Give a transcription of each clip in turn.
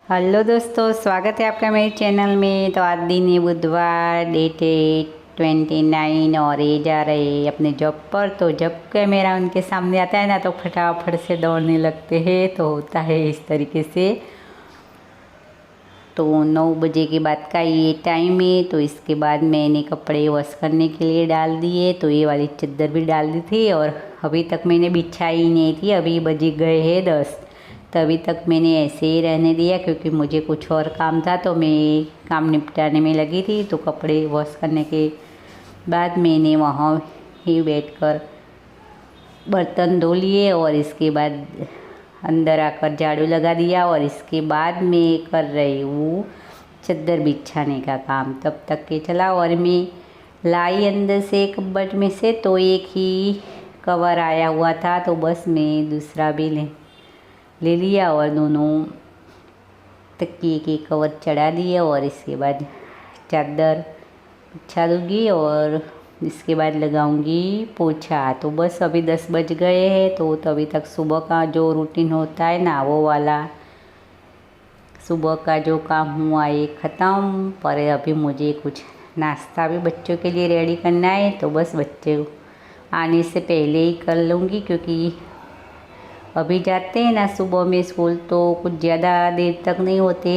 Hello दोस्तों, स्वागत है आपका मेरे चैनल में। तो आज दिन है बुधवार, डेट है 29 और ये जा रहे हैं अपने जॉब पर। तो जब कैमरा उनके सामने आता है ना तो फटाफट से दौड़ने लगते हैं। तो होता है इस तरीके से। तो 9 बजे के बाद का ये टाइम है। तो इसके बाद मैंने कपड़े वॉश करने के लिए डाल दिए। तो ये वाली चादर भी डाल दी थी और अभी तक मैंने बिछाई नहीं थी। अभी बज गए हैं 10। तभी तक मैंने ऐसे ही रहने दिया क्योंकि मुझे कुछ और काम था। तो मैं काम निपटाने में लगी थी। तो कपड़े वॉश करने के बाद मैंने वहाँ ही बैठकर बर्तन धो लिए और इसके बाद अंदर आकर झाड़ू लगा दिया। और इसके बाद मैं कर रही हूँ चादर बिछाने का काम। तब तक के चला और मैं लाई अंदर से कबर्ड में से। तो एक ही कवर आया हुआ था तो बस मैं दूसरा भी ले लिया और दोनों तकिए के कवर चढ़ा दिए। और इसके बाद चादर बिछा दूँगी और इसके बाद लगाऊंगी पोछा। तो बस अभी 10 बज गए हैं। तो तभी तक सुबह का जो रूटीन होता है ना वो वाला सुबह का जो काम हुआ ये ख़त्म। पर अभी मुझे कुछ नाश्ता भी बच्चों के लिए रेडी करना है। तो बस बच्चे आने से पहले ही कर लूँगी क्योंकि अभी जाते हैं ना सुबह में स्कूल तो कुछ ज़्यादा देर तक नहीं होते।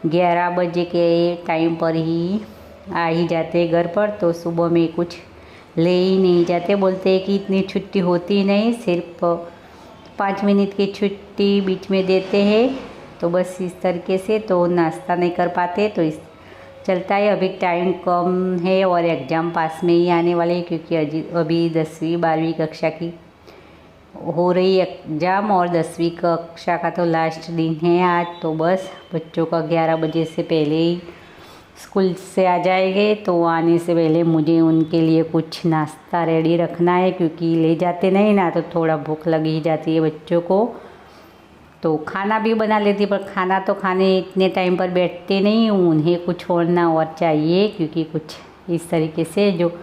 11 बजे के टाइम पर ही आ ही जाते घर पर। तो सुबह में कुछ ले ही नहीं जाते। बोलते हैं कि इतनी छुट्टी होती नहीं, सिर्फ 5 मिनट की छुट्टी बीच में देते हैं। तो बस इस तरीके से तो नाश्ता नहीं कर पाते। तो इस चलता है। अभी टाइम कम है और एग्ज़ाम पास में ही आने वाले हैं क्योंकि अभी 10वीं 12वीं कक्षा की हो रही एग्ज़ाम और 10वीं कक्षा का तो लास्ट दिन है आज। तो बस बच्चों का 11 बजे से पहले ही स्कूल से आ जाएंगे। तो आने से पहले मुझे उनके लिए कुछ नाश्ता रेडी रखना है क्योंकि ले जाते नहीं ना तो थोड़ा भूख लगी जाती है बच्चों को। तो खाना भी बना लेती पर खाना तो खाने इतने टाइम पर बैठते नहीं हूँ। उन्हें कुछ और ना और चाहिए क्योंकि कुछ इस तरीके से जो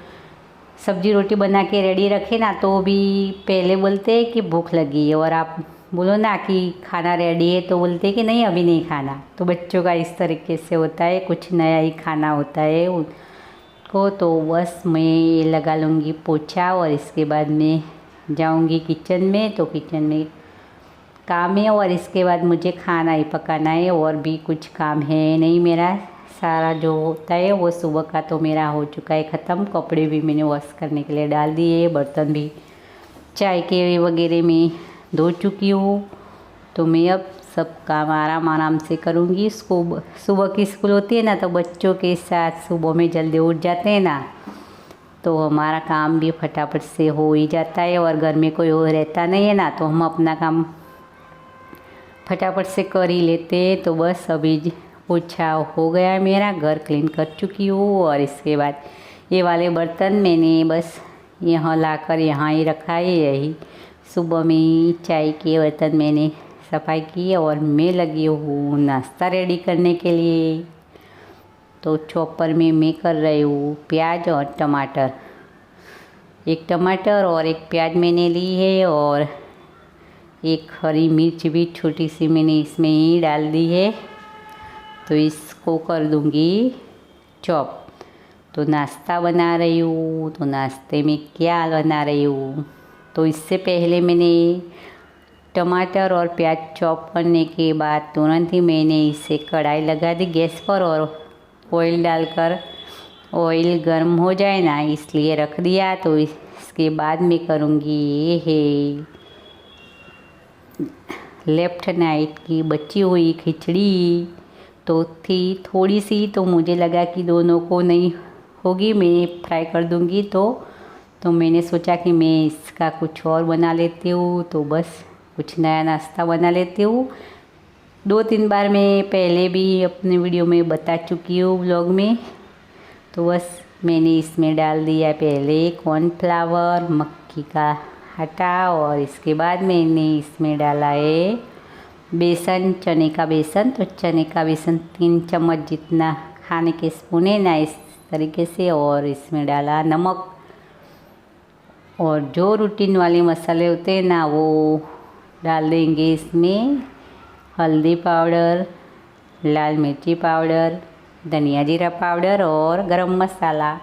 सब्जी रोटी बना के रेडी रखे ना तो भी पहले बोलते हैं कि भूख लगी है और आप बोलो ना कि खाना रेडी है तो बोलते हैं कि नहीं अभी नहीं खाना। तो बच्चों का इस तरीके से होता है, कुछ नया ही खाना होता है उनको। तो बस मैं ये लगा लूँगी पोछा और इसके बाद मैं जाऊँगी किचन में। तो किचन में काम है और इसके बाद मुझे खाना ही पकाना है और भी कुछ काम है नहीं। मेरा सारा जो होता है वो सुबह का तो मेरा हो चुका है ख़त्म। कपड़े भी मैंने वॉश करने के लिए डाल दिए, बर्तन भी चाय के वगैरह में धो चुकी हूँ। तो मैं अब सब काम आराम से करूँगी। सुबह की स्कूल होती है ना तो बच्चों के साथ सुबह में जल्दी उठ जाते हैं ना तो हमारा काम भी फटाफट से हो ही जाता है। और घर में कोई और रहता नहीं है ना तो हम अपना काम फटाफट से कर ही लेते हैं। तो बस अभी पोछा हो गया है, मेरा घर क्लीन कर चुकी हूँ। और इसके बाद ये वाले बर्तन मैंने बस यहाँ लाकर यहाँ ही रखा है। यही सुबह में चाय के बर्तन मैंने सफाई की और मैं लगी हूँ नाश्ता रेडी करने के लिए। तो चॉपर में मैं कर रही हूँ प्याज और टमाटर। एक टमाटर और एक प्याज मैंने ली है और एक हरी मिर्च भी छोटी सी मैंने इसमें ही डाल दी है। तो इसको कर दूँगी चॉप। तो नाश्ता बना रही हूँ। तो नाश्ते में क्या बना रही हूँ तो इससे पहले मैंने टमाटर और प्याज चॉप करने के बाद तुरंत ही मैंने इसे कढ़ाई लगा दी गैस पर और ऑयल डालकर ऑयल गर्म हो जाए ना इसलिए रख दिया। तो इसके बाद मैं करूँगी ये है लेफ्ट नाइट की बची हुई खिचड़ी। तो थी थोड़ी सी तो मुझे लगा कि दोनों को नहीं होगी, मैं फ्राई कर दूँगी। तो मैंने सोचा कि मैं इसका कुछ और बना लेती हूँ। तो बस कुछ नया नाश्ता बना लेती हूँ। 2-3 बार मैं पहले भी अपने वीडियो में बता चुकी हूँ व्लॉग में। तो बस मैंने इसमें डाल दिया पहले कॉर्नफ्लावर मक्की का आटा और इसके बाद मैंने इसमें डाला है बेसन, चने का बेसन। तो चने का बेसन 3 चम्मच जितना खाने के स्पून है ना इस तरीके से। और इसमें डाला नमक और जो रूटीन वाले मसाले होते हैं ना वो डाल देंगे इसमें। हल्दी पाउडर, लाल मिर्ची पाउडर, धनिया जीरा पाउडर और गरम मसाला,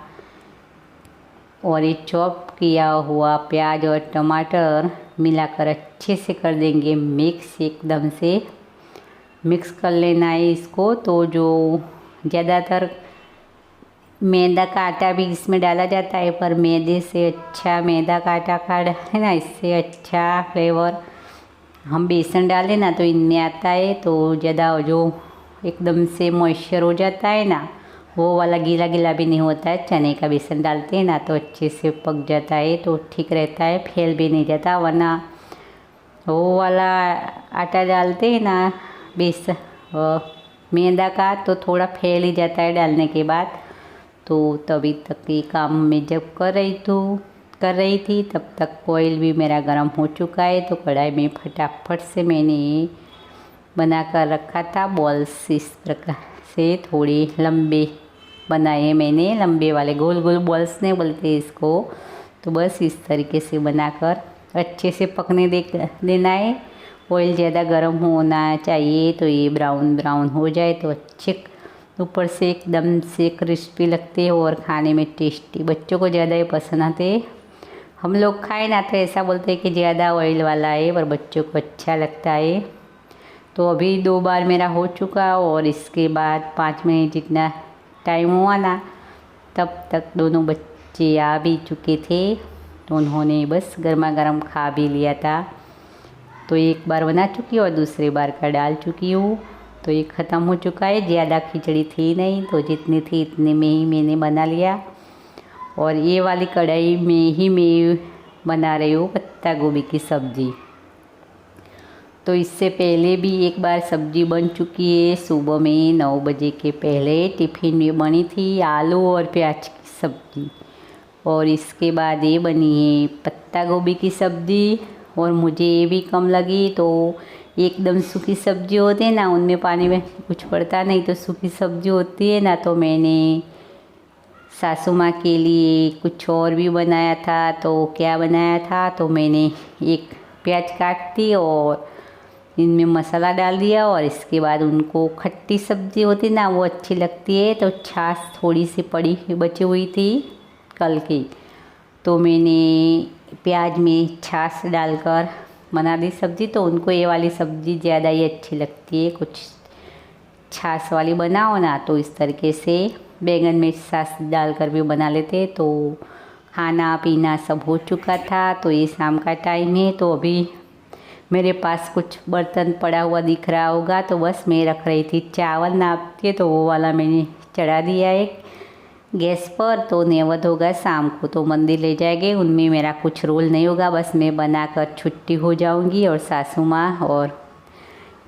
और ये चॉप किया हुआ प्याज और टमाटर मिलाकर अच्छे से कर देंगे मिक्स। एकदम से मिक्स कर लेना है इसको। तो जो ज़्यादातर मैदा का आटा भी इसमें डाला जाता है, पर मैदे से अच्छा मैदा का आटा का है ना, इससे अच्छा फ्लेवर हम बेसन डालें ना तो इनमें आता है। तो ज़्यादा जो एकदम से मॉइस्चर हो जाता है ना, वो वाला गीला गीला भी नहीं होता है। चने का बेसन डालते हैं ना तो अच्छे से पक जाता है, तो ठीक रहता है, फैल भी नहीं जाता। वरना वो वाला आटा डालते हैं ना बेसन मैदा का, तो थोड़ा फैल ही जाता है डालने के बाद। तो तभी तक ये काम मैं जब कर रही थी तब तक ऑयल भी मेरा गर्म हो चुका है। तो कढ़ाई में फटाफट से मैंने बना कर रखा था बॉल्स, इस प्रकार से थोड़े लंबे बनाए मैंने, लंबे वाले गोल गोल बॉल्स नहीं बोलते इसको। तो बस इस तरीके से बनाकर अच्छे से पकने देना है। ऑयल ज़्यादा गर्म होना चाहिए, तो ये ब्राउन ब्राउन हो जाए तो अच्छे ऊपर से एकदम से क्रिस्पी लगते हैं और खाने में टेस्टी। बच्चों को ज़्यादा ही पसंद आते। हम लोग खाए ना तो ऐसा बोलते हैं कि ज़्यादा ऑयल वाला है, पर बच्चों को अच्छा लगता है। तो अभी 2 बार मेरा हो चुका, और इसके बाद 5 मिनट जितना टाइम हुआ ना, तब तक दोनों बच्चे आ भी चुके थे। तो उन्होंने बस गर्मा गर्म खा भी लिया था। तो एक बार बना चुकी और दूसरी बार का डाल चुकी हूँ। तो ये ख़त्म हो चुका है। ज़्यादा खिचड़ी थी नहीं, तो जितनी थी इतने में ही मैंने बना लिया। और ये वाली कढ़ाई में ही मैं बना रही हूँ पत्ता गोभी की सब्ज़ी। तो इससे पहले भी एक बार सब्ज़ी बन चुकी है। सुबह में 9 बजे के पहले टिफ़िन में बनी थी आलू और प्याज की सब्ज़ी, और इसके बाद ये बनी है पत्ता गोभी की सब्ज़ी। और मुझे ये भी कम लगी। तो एकदम सूखी सब्ज़ी होती है ना, उनमें पानी में कुछ पड़ता नहीं, तो सूखी सब्ज़ी होती है ना, तो मैंने सासू माँ के लिए कुछ और भी बनाया था। तो क्या बनाया था, तो मैंने एक प्याज काट दी और इनमें मसाला डाल दिया, और इसके बाद उनको खट्टी सब्ज़ी होती ना वो अच्छी लगती है। तो छाछ थोड़ी सी पड़ी बची हुई थी कल की, तो मैंने प्याज में छाछ डालकर बना दी सब्ज़ी। तो उनको ये वाली सब्ज़ी ज़्यादा ही अच्छी लगती है। कुछ छाछ वाली बनाओ ना तो इस तरीके से बैंगन में छाछ डालकर भी बना लेते। तो खाना पीना सब हो चुका था। तो ये शाम का टाइम है। तो अभी मेरे पास कुछ बर्तन पड़ा हुआ दिख रहा होगा, तो बस मैं रख रही थी चावल नाप के। तो वो वाला मैंने चढ़ा दिया है गैस पर। तो नेवत होगा शाम को, तो मंदिर ले जाएंगे। उनमें मेरा कुछ रोल नहीं होगा, बस मैं बनाकर छुट्टी हो जाऊंगी। और सासू माँ और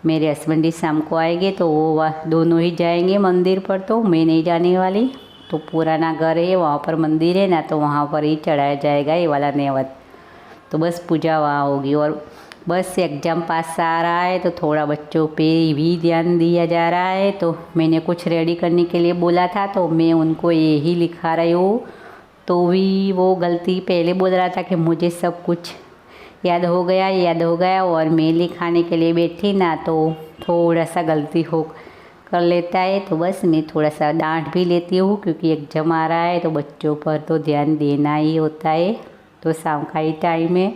मेरे हस्बैंड ही शाम को आएंगे, तो वो दोनों ही जाएंगे मंदिर पर। तो मैं नहीं जाने वाली। तो पुराना घर है, वहाँ पर मंदिर है ना, तो वहाँ पर ही चढ़ाया जाएगा ये वाला नेवत। तो बस पूजा वहाँ होगी। और बस एग्ज़ाम पास आ रहा है, तो थोड़ा बच्चों पे भी ध्यान दिया जा रहा है। तो मैंने कुछ रेडी करने के लिए बोला था, तो मैं उनको यही लिखा रही हूँ। तो भी वो गलती पहले बोल रहा था कि मुझे सब कुछ याद हो गया, और मैं लिखाने के लिए बैठी ना तो थोड़ा सा गलती हो कर लेता है। तो बस मैं थोड़ा सा डांट भी लेती हूँ, क्योंकि एग्ज़ाम आ रहा है तो बच्चों पर तो ध्यान देना ही होता है। तो शाम का ही टाइम है।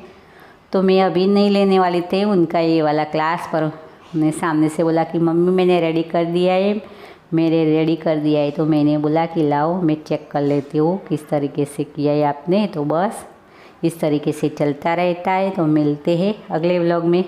तो मैं अभी नहीं लेने वाली थी उनका ये वाला क्लास, पर उन्हें सामने से बोला कि मम्मी मैंने रेडी कर दिया है। तो मैंने बोला कि लाओ मैं चेक कर लेती हूँ किस तरीके से किया है आपने। तो बस इस तरीके से चलता रहता है। तो मिलते हैं अगले व्लॉग में।